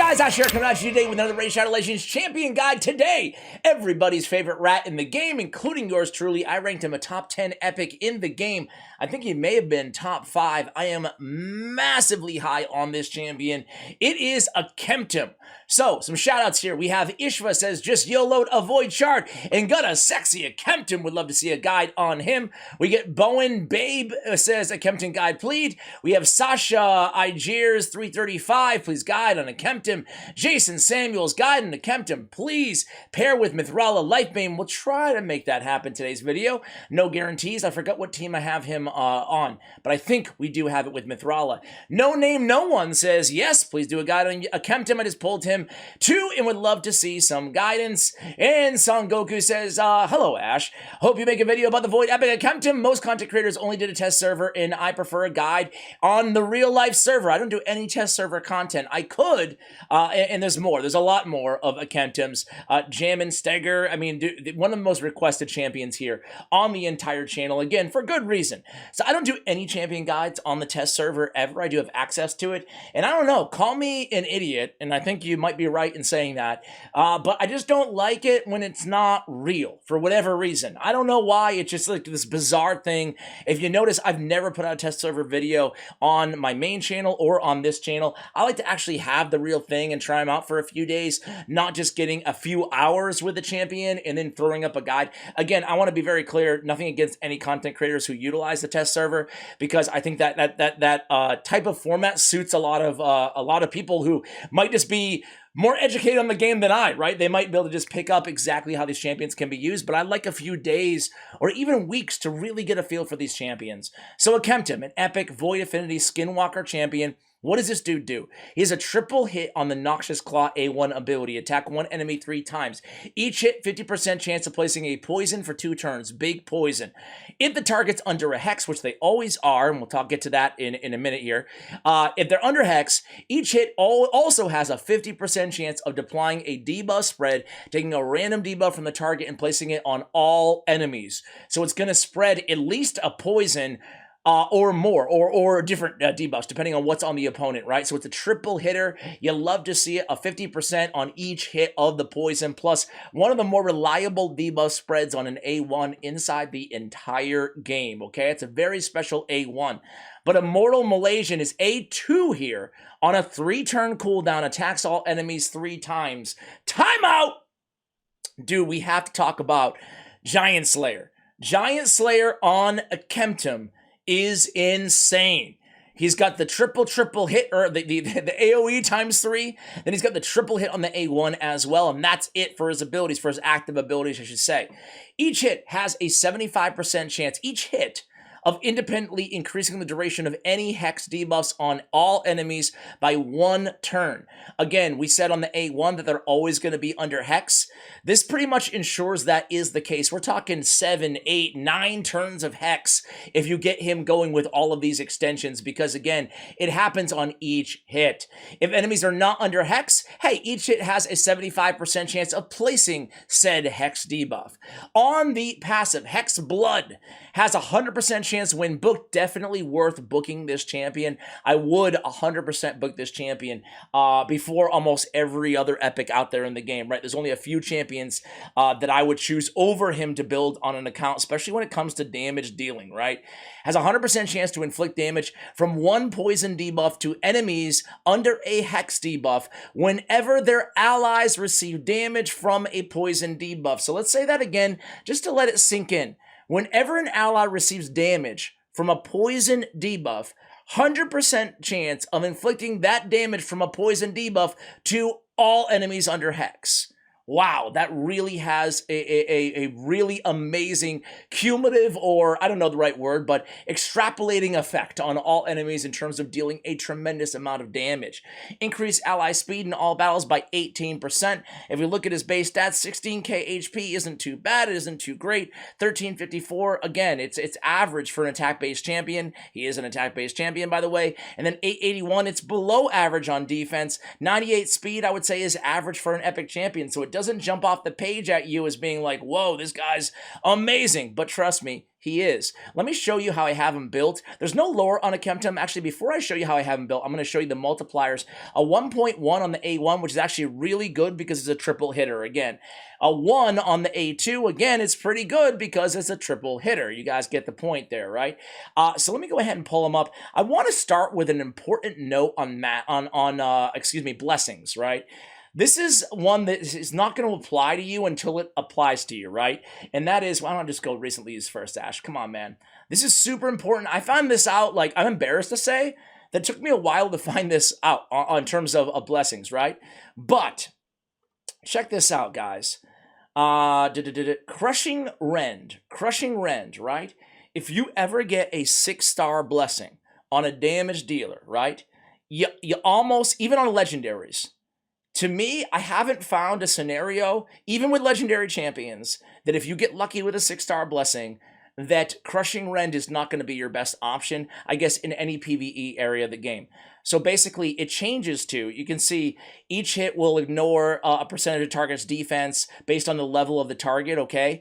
guys, Ash here coming at you today with another Raid Shadow Legends Champion Guide. Today, everybody's favorite rat in the game, including yours truly. I ranked him a top 10 epic in the game. I think he may have been top 5. I am massively high on this champion. It is Akemtum. So, some shout outs here. We have Ishva says, just YOLO'd a Void Shard and got a sexy Akemtum. Would love to see a guide on him. We get Bowen Babe says, Akemtum guide plead. We have Sasha Igears 335, please guide on Akemtum. Jason Samuels, guide on Akemtum, please. Pair with Mithrala Lifebane. We'll try to make that happen today's video. No guarantees. I forgot what team I have him on, but I think we do have it with Mithrala. No Name No One says, yes, please do a guide on Akemtum. I just pulled him too and would love to see some guidance. And Son Goku says, hello Ash. Hope you make a video about the Void Epic Akemtum. Most content creators only did a test server and I prefer a guide on the real life server. I don't do any test server content. I could, and there's more. There's a lot more of Akemtums. Jam and Steger, I mean, one of the most requested champions here on the entire channel, again, for good reason. So I don't do any champion guides on the test server ever. I do have access to it. And I don't know, call me an idiot, and I think you might be right in saying that, but I just don't like it when it's not real, for whatever reason. I don't know why, it's just like this bizarre thing. If you notice, I've never put out a test server video on my main channel or on this channel. I like to actually have the real thing and try them out for a few days, not just getting a few hours with the champion and then throwing up a guide. Again, I want to be very clear, nothing against any content creators who utilize the test server, because I think that type of format suits a lot of people who might just be more educated on the game than I, right? They might be able to just pick up exactly how these champions can be used, but I'd like a few days or even weeks to really get a feel for these champions. So Akemtum, an epic Void Affinity Skinwalker champion. What does this dude do? He has a triple hit on the Noxious Claw A1 ability. Attack one enemy 3 times. Each hit, 50% chance of placing a poison for 2 turns. Big poison. If the target's under a hex, which they always are, and we'll get to that in a minute here. If they're under hex, each hit also has a 50% chance of deploying a debuff spread, taking a random debuff from the target and placing it on all enemies. So it's going to spread at least a poison or more, or different debuffs, depending on what's on the opponent, right? So it's a triple hitter. You love to see it, a 50% on each hit of the poison, plus one of the more reliable debuff spreads on an A1 inside the entire game, okay? It's a very special A1. But Immortal Malaysian is A2 here on a 3-turn cooldown, attacks all enemies 3 times. Timeout! Dude, we have to talk about Giant Slayer. Giant Slayer on Akemtum is insane. He's got the triple hit, or the AoE times 3. Then he's got the triple hit on the A1 as well, and that's it for his abilities, for his active abilities, I should say. Each hit has a 75% chance, each hit, of independently increasing the duration of any hex debuffs on all enemies by 1 turn. Again, we said on the A1 that they're always going to be under hex. This pretty much ensures that is the case. We're talking 7, 8, 9 turns of hex if you get him going with all of these extensions, because again, it happens on each hit. If enemies are not under hex, hey, each hit has a 75% chance of placing said hex debuff. On the passive, Hex Blood has a 100% chance when booked. Definitely worth booking this champion. I would 100% book this champion before almost every other epic out there in the game, right? There's only a few champions that I would choose over him to build on an account, especially when it comes to damage dealing, right? Has a 100% chance to inflict damage from 1 poison debuff to enemies under a hex debuff whenever their allies receive damage from a poison debuff. So let's say that again, just to let it sink in. Whenever an ally receives damage from a poison debuff, 100% chance of inflicting that damage from a poison debuff to all enemies under hex. Wow, that really has a really amazing cumulative, or I don't know the right word, but extrapolating effect on all enemies in terms of dealing a tremendous amount of damage. Increase ally speed in all battles by 18%. If you look at his base stats, 16k HP isn't too bad, it isn't too great. 1354, again, it's average for an attack-based champion. He is an attack-based champion, by the way. And then 881, it's below average on defense. 98 speed, I would say, is average for an epic champion, so it doesn't jump off the page at you as being like, whoa, this guy's amazing. But trust me, he is. Let me show you how I have him built. There's no lore on Akemtum. Actually, before I show you how I have him built, I'm going to show you the multipliers. A 1.1 on the A1, which is actually really good because it's a triple hitter. Again, a 1 on the A2, again, it's pretty good because it's a triple hitter. You guys get the point there, right? So let me go ahead and pull them up. I want to start with an important note on blessings, right? This is one that is not going to apply to you until it applies to you, right? And that is, why don't I just go recently use first, Ash? Come on, man. This is super important. I found this out, like, I'm embarrassed to say that it took me a while to find this out on terms of blessings, right? But check this out, guys. Crushing Rend, right? If you ever get a 6-star blessing on a damage dealer, right? You almost, even on legendaries, to me, I haven't found a scenario, even with legendary champions, that if you get lucky with a 6-star blessing, that Crushing Rend is not going to be your best option, I guess, in any PvE area of the game. So basically, it changes to, you can see each hit will ignore a percentage of target's defense based on the level of the target, okay?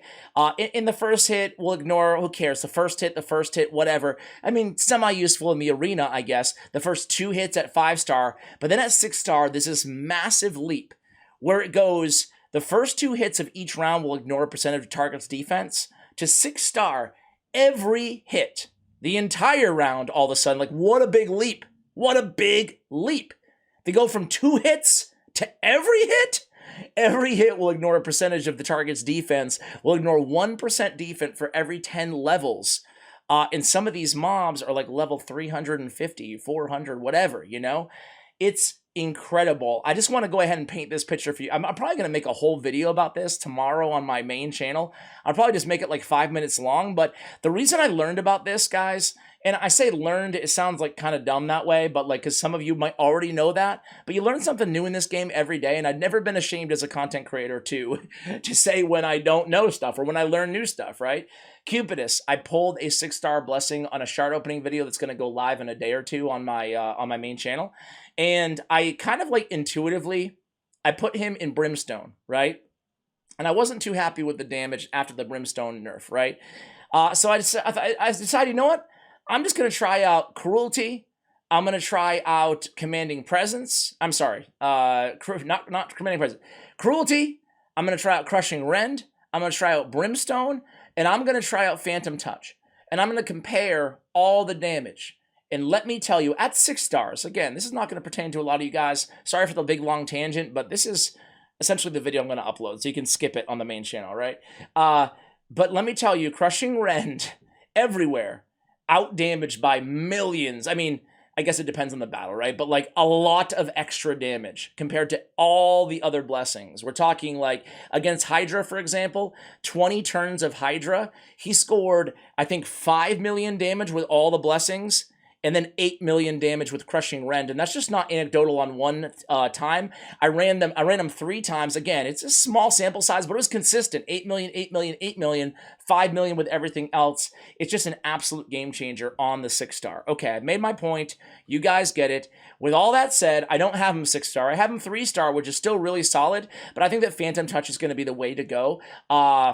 In the first hit, we'll ignore, who cares, the first hit, whatever. I mean, semi-useful in the arena, I guess. The first 2 hits at 5-star, but then at 6-star, there's this massive leap where it goes, the first 2 hits of each round will ignore a percentage of target's defense, to 6-star, every hit, the entire round, all of a sudden, like, what a big leap. What a big leap. They go from 2 hits to every hit. Every hit will ignore a percentage of the target's defense, will ignore 1% defense for every 10 levels. And some of these mobs are like level 350, 400, whatever, you know? It's incredible. I just want to go ahead and paint this picture for you. I'm probably going to make a whole video about this tomorrow on my main channel. I'll probably just make it like 5 minutes long, but the reason I learned about this, guys, and I say learned, it sounds like kind of dumb that way, but like, because some of you might already know that, but you learn something new in this game every day, and I've never been ashamed as a content creator to say when I don't know stuff or when I learn new stuff, right? Cupidus, I pulled a 6-star blessing on a shard opening video that's going to go live in a day or two on my main channel, and I kind of like intuitively, I put him in Brimstone, right? And I wasn't too happy with the damage after the Brimstone nerf, right? So I decided, you know what? I'm just going to try out Cruelty. I'm going to try out Commanding Presence. I'm sorry, not Commanding Presence. Cruelty. I'm going to try out Crushing Rend. I'm going to try out Brimstone. And I'm going to try out Phantom Touch. And I'm going to compare all the damage. And let me tell you, at 6 stars, again, this is not going to pertain to a lot of you guys. Sorry for the big, long tangent, but this is essentially the video I'm going to upload, so you can skip it on the main channel, right? But let me tell you, Crushing Rend everywhere, out-damaged by millions. I mean, I guess it depends on the battle, right? But like a lot of extra damage compared to all the other blessings. We're talking like against Hydra, for example, 20 turns of Hydra. He scored, I think, 5 million damage with all the blessings, and then 8 million damage with Crushing Rend. And that's just not anecdotal on one time. I ran them 3 times. Again, it's a small sample size, but it was consistent. 8 million, 8 million, 8 million, 5 million with everything else. It's just an absolute game changer on the 6-star. Okay, I've made my point. You guys get it. With all that said, I don't have him 6-star. I have him 3-star, which is still really solid, but I think that Phantom Touch is going to be the way to go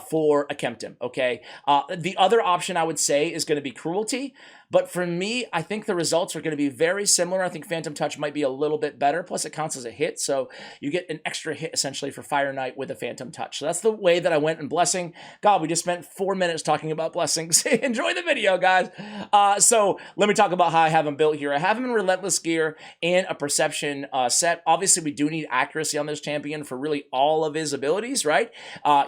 for Akemtum, okay? The other option I would say is going to be Cruelty, but for me, I think the results are going to be very similar. I think Phantom Touch might be a little bit better, plus it counts as a hit, so you get an extra hit essentially for Fire Knight with a Phantom Touch. So that's the way that I went in Blessing. God, we just spent 4 minutes talking about blessings. Enjoy the video, guys. So let me talk about how I have him built here. I have him in Relentless Gear and a Perception set. Obviously, we do need accuracy on this champion for really all of his abilities, right?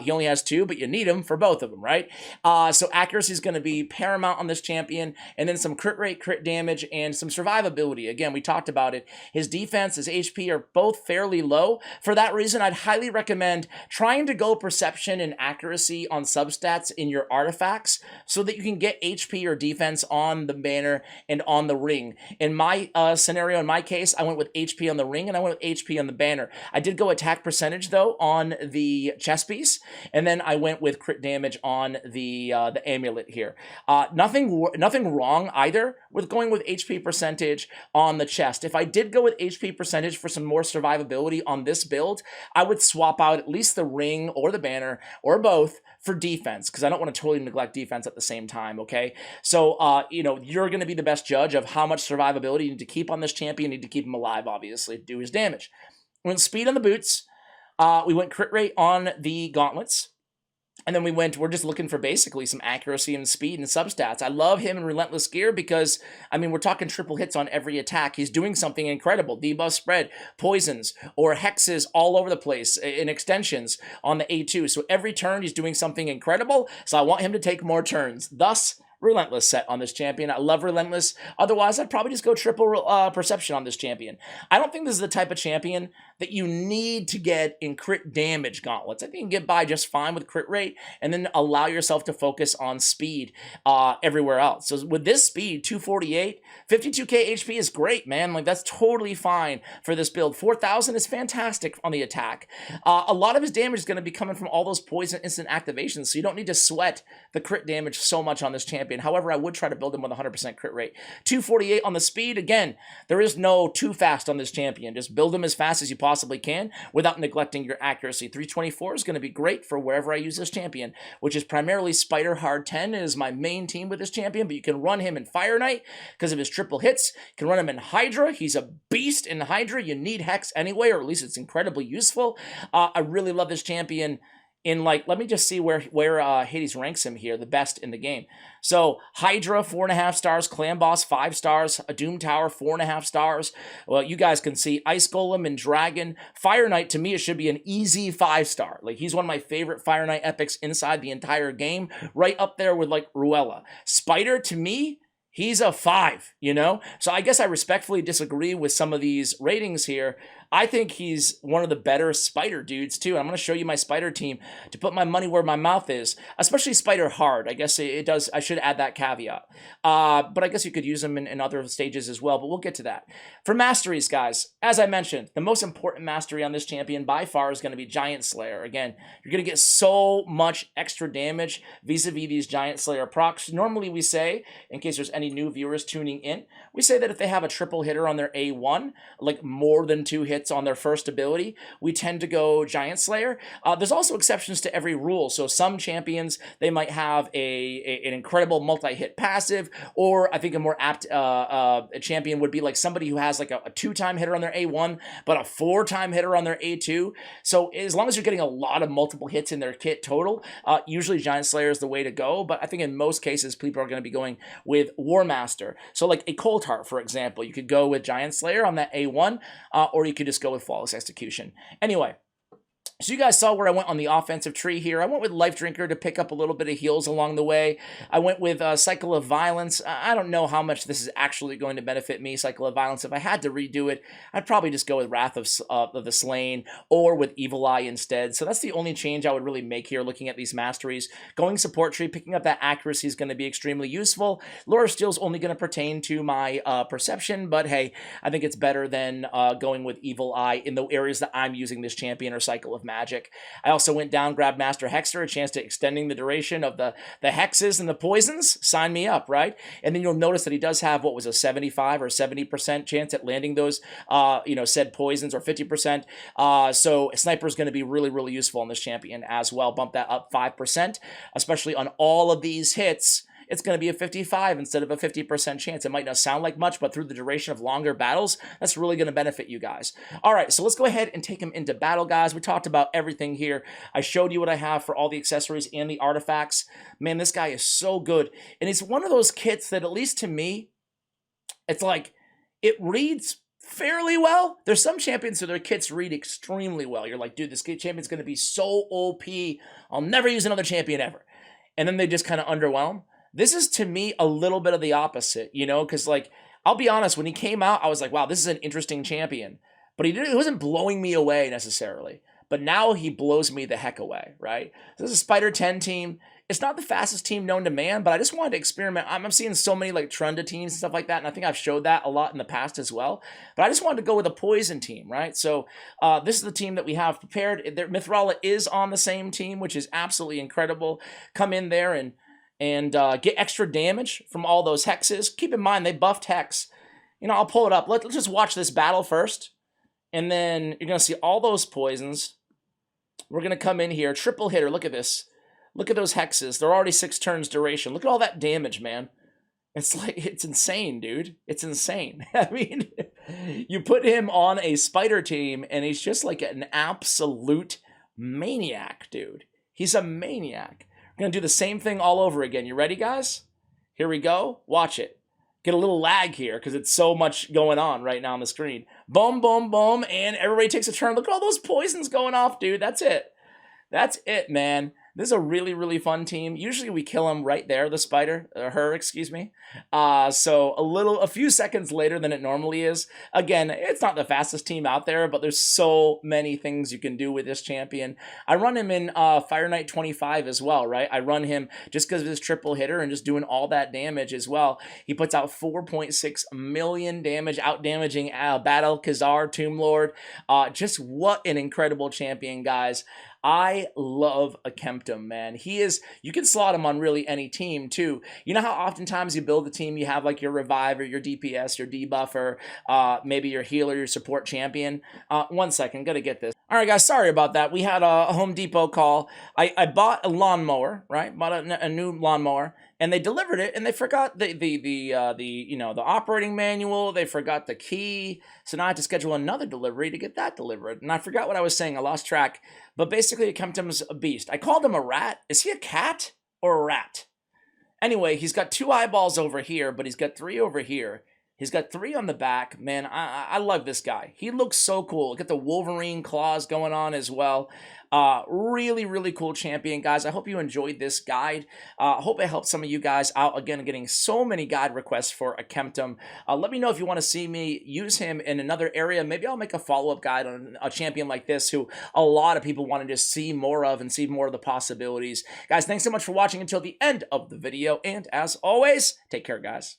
He only has 2, but you need him for both of them, right? So accuracy is going to be paramount on this champion, and then some crit rate, crit damage, and some survivability. Again, we talked about it. His defense, his HP are both fairly low. For that reason, I'd highly recommend trying to go Perception and accuracy on substats in your artifacts so that you can get HP or defense on the banner and on the ring. In my scenario, in my case, I went with HP on the ring and I went with HP on the banner. I did go attack percentage though on the chest piece, and then I went with crit damage on the amulet here. Nothing wrong wrong either with going with HP percentage on the chest. If I did go with HP percentage for some more survivability on this build, I would swap out at least the ring or the banner or both for defense, because I don't want to totally neglect defense at the same time, okay? So, you're going to be the best judge of how much survivability you need to keep on this champion. You need to keep him alive, obviously, to do his damage. We went speed on the boots. We went crit rate on the gauntlets. And then we're just looking for basically some accuracy and speed and substats. I love him in Relentless Gear because, we're talking triple hits on every attack. He's doing something incredible. Debuff spread, poisons, or hexes all over the place in extensions on the A2. So every turn he's doing something incredible. So I want him to take more turns. Thus, Relentless set on this champion. I love Relentless. Otherwise, I'd probably just go triple Perception on this champion. I don't think this is the type of champion that you need to get in crit damage gauntlets. I think you can get by just fine with crit rate and then allow yourself to focus on speed everywhere else. So with this speed, 248, 52k HP is great, man. Like, that's totally fine for this build. 4,000 is fantastic on the attack. A lot of his damage is going to be coming from all those poison instant activations, so you don't need to sweat the crit damage so much on this champion. However, I would try to build him with 100% crit rate. 248 on the speed. Again, there is no too fast on this champion. Just build him as fast as you possibly can without neglecting your accuracy. 324 is going to be great for wherever I use this champion, which is primarily Spider Hard 10 is my main team with this champion, but you can run him in Fire Knight because of his triple hits. You can run him in Hydra. He's a beast in Hydra. You need Hex anyway, or at least it's incredibly useful. I really love this champion. Let me just see where Hades ranks him here, the best in the game. So, Hydra, 4.5 stars. Clan Boss, 5 stars. A Doom Tower, 4.5 stars. Well, you guys can see Ice Golem and Dragon. Fire Knight, to me, it should be an easy 5-star. Like, he's one of my favorite Fire Knight epics inside the entire game. Right up there with, Ruella. Spider, to me, he's a 5, So I guess I respectfully disagree with some of these ratings here. I think he's one of the better Spider dudes, too. I'm going to show you my Spider team to put my money where my mouth is, especially Spider Hard. I guess it does. I should add that caveat. But I guess you could use them in other stages as well, but we'll get to that. For masteries, guys, as I mentioned, the most important mastery on this champion by far is going to be Giant Slayer. Again, you're going to get so much extra damage vis-a-vis these Giant Slayer procs. Normally we say, in case there's any new viewers tuning in, we say that if they have a triple hitter on their A1, like more than 2 hits on their first ability, we tend to go Giant Slayer. There's also exceptions to every rule. So some champions, they might have an incredible multi-hit passive, or I think a more apt a champion would be like somebody who has like a 2-time hitter on their A1, but a 4-time hitter on their A2. So as long as you're getting a lot of multiple hits in their kit total, usually Giant Slayer is the way to go. But I think in most cases, people are going to be going with War Master. So like a Cold Heart, for example, you could go with Giant Slayer on that A1, or you could just go with Flawless Execution. Anyway, so you guys saw where I went on the offensive tree here. I went with Life Drinker to pick up a little bit of heals along the way. I went with Cycle of Violence. I don't know how much this is actually going to benefit me, Cycle of Violence. If I had to redo it, I'd probably just go with Wrath of the Slain or with Evil Eye instead. So that's the only change I would really make here looking at these masteries. Going support tree, picking up that accuracy is going to be extremely useful. Lure of Steel is only going to pertain to my perception, but hey, I think it's better than going with Evil Eye in the areas that I'm using this champion or Cycle of Magic. I also went down, grabbed Master Hexer, a chance to extending the duration of the hexes and the poisons. Sign me up, right? And then you'll notice that he does have, what was a 75 or 70% chance at landing those, said poisons, or 50%. So Sniper is going to be really, really useful on this champion as well. Bump that up 5%, especially on all of these hits. It's going to be a 55 instead of a 50% chance. It might not sound like much, but through the duration of longer battles, that's really going to benefit you guys. All right, so let's go ahead and take him into battle, guys. We talked about everything here. I showed you what I have for all the accessories and the artifacts. Man, this guy is so good. And it's one of those kits that, at least to me, it's like, it reads fairly well. There's some champions who their kits read extremely well. You're like, dude, this champion's going to be so OP. I'll never use another champion ever. And then they just kind of underwhelm. This is, to me, a little bit of the opposite, because, I'll be honest, when he came out, I was like, wow, this is an interesting champion. But he wasn't blowing me away necessarily. But now he blows me the heck away, right? This is a Spider 10 team. It's not the fastest team known to man, but I just wanted to experiment. I'm seeing so many, Trunda teams and stuff like that, and I think I've showed that a lot in the past as well. But I just wanted to go with a Poison team, right? So this is the team that we have prepared. Mithrala is on the same team, which is absolutely incredible. Come in there and and get extra damage from all those hexes. Keep in mind, they buffed hex. You know, I'll pull it up. Let's just watch this battle first. And then you're going to see all those poisons. We're going to come in here. Triple hitter. Look at this. Look at those hexes. They're already 6 turns duration. Look at all that damage, man. It's like, it's insane, dude. It's insane. I mean, you put him on a spider team, and he's just like an absolute maniac, dude. He's a maniac. We're going to do the same thing all over again. You ready, guys? Here we go. Watch it. Get a little lag here because it's so much going on right now on the screen. Boom, boom, boom, and everybody takes a turn. Look at all those poisons going off, dude. That's it. That's it, man. This is a really, really fun team. Usually we kill him right there, the spider, or her, excuse me. So a few seconds later than it normally is. Again, it's not the fastest team out there, but there's so many things you can do with this champion. I run him in Fire Knight 25 as well, right? I run him just because of his triple hitter and just doing all that damage as well. He puts out 4.6 million damage, out-damaging Battle Khazar, Tomb Lord. Just what an incredible champion, guys. I love Akemtum, man. He is, you can slot him on really any team too. You know how oftentimes you build a team, you have like your reviver, your DPS, your debuffer, maybe your healer, your support champion. 1 second, gotta get this. All right, guys, sorry about that. We had a Home Depot call. I bought a lawnmower, right? Bought a new lawnmower, and they delivered it, and they forgot the operating manual. They forgot the key, so now I have to schedule another delivery to get that delivered. And I forgot what I was saying. I lost track. But basically, Akemtum's a beast. I called him a rat. Is he a cat or a rat? Anyway, he's got 2 eyeballs over here, but he's got 3 over here. He's got 3 on the back. Man, I love this guy. He looks so cool. Look at the Wolverine claws going on as well. Really, really cool champion, guys. I hope you enjoyed this guide. I hope it helped some of you guys out. Again, getting so many guide requests for Akemtum. Let me know if you want to see me use him in another area. Maybe I'll make a follow-up guide on a champion like this who a lot of people wanted to see more of and see more of the possibilities. Guys, thanks so much for watching until the end of the video. And as always, take care, guys.